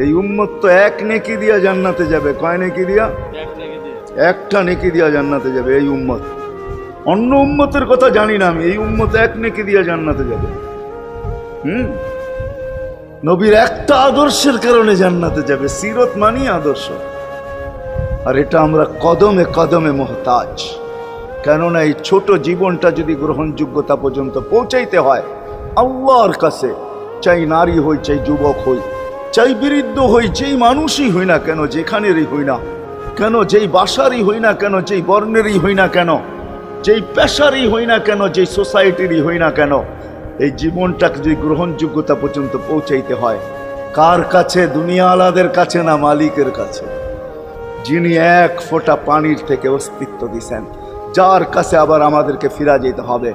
এই উম্মত তো এক নেকি দিয়া জান্নাতে যাবে। কয় নেকি দিয়া? একটা নেকি দিয়া জান্নাতে যাবে এই উম্মত। অন্য উম্মতের কথা জানি না আমি, এই উম্মত এক নেকি দিয়া জান্নাতে যাবে। নবীর একটা আদর্শের কারণে জান্নাতে যাবে। সিরত মানি আদর্শ। আর এটা আমরা কদমে কদমে মুহতাজ। কেননা এই ছোট জীবনটা যদি গ্রহণযোগ্যতা পর্যন্ত পৌঁছাইতে হয় আল্লাহর কাছে, চাই নারী হই, চাই যুবক হই, চাই বৃদ্ধ হই, যেই মানুষই হই না কেন, যেখানেরই হই না কেন, যেই বাসারই হই না কেন, যেই বর্ণেরই হই না কেন, যেই পেশারই হই না কেন, যেই সোসাইটিরই হই না কেন, এই জীবনটাকে যদি গ্রহণযোগ্যতা পর্যন্ত পৌঁছাইতে হয় কার কাছে? দুনিয়া আলাদের কাছে না, মালিকের কাছে, যিনি এক ফোঁটা পানির থেকে অস্তিত্ব দিছেন, যার কাছে আবার আমাদেরকে ফিরা যেতে হবে।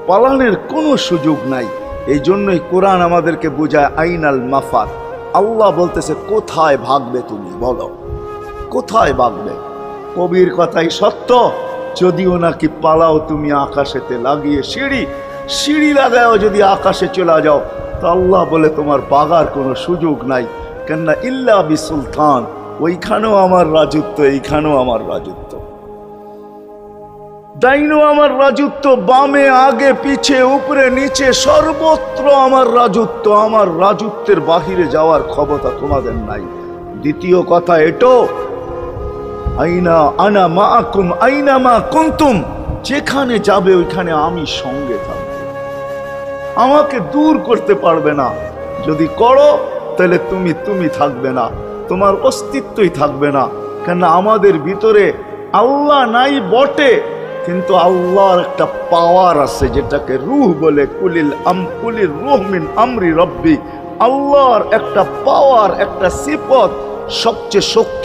পালানের কোনো সুযোগ নাই। এই জন্যই কোরআন আমাদেরকে বোঝায় আইনাল মাফার। আল্লাহ বলতেছে কোথায় ভাগবে তুমি, বলো কোথায় ভাগবে? কবির কথাই সত্য, যদিও নাকি পালাও তুমি আকাশেতে লাগিয়ে সিঁড়ি, সিঁড়ি লাগাও যদি আকাশে চলে যাও, তো আল্লাহ বলে তোমার পাগার কোনো সুযোগ নাই। কেননা ইল্লা বি সুলতান, ওইখানেও আমার রাজত্ব, এইখানেও আমার রাজত্ব, ডাইনো আমার রাজত্ব, বামে আগে পিছে উপরে নিচে সর্বত্র আমার রাজত্ব। আমার রাজত্বের বাহিরে যাওয়ার ক্ষমতা তোমাদের নাই। দ্বিতীয় কথা এটো, আইনা আনা মাআকুম আইনা মা কুনতুম, যেখানে যাবে ওইখানে আমি সঙ্গে থাকবো, আমাকে দূর করতে পারবে না। যদি করো তাহলে তুমি থাকবে না, তোমার অস্তিত্বই থাকবে না। কেন আমাদের ভিতরে আল্লাহ নাই বটে, কিন্তু আল্লাহর একটা পাওয়ার আছে যেটাকে রূহ বলে। কুলির রূহ মিন আমরি রব্বি, আল্লাহর একটা পাওয়ার, একটা সিফত, সবচেয়ে শক্তি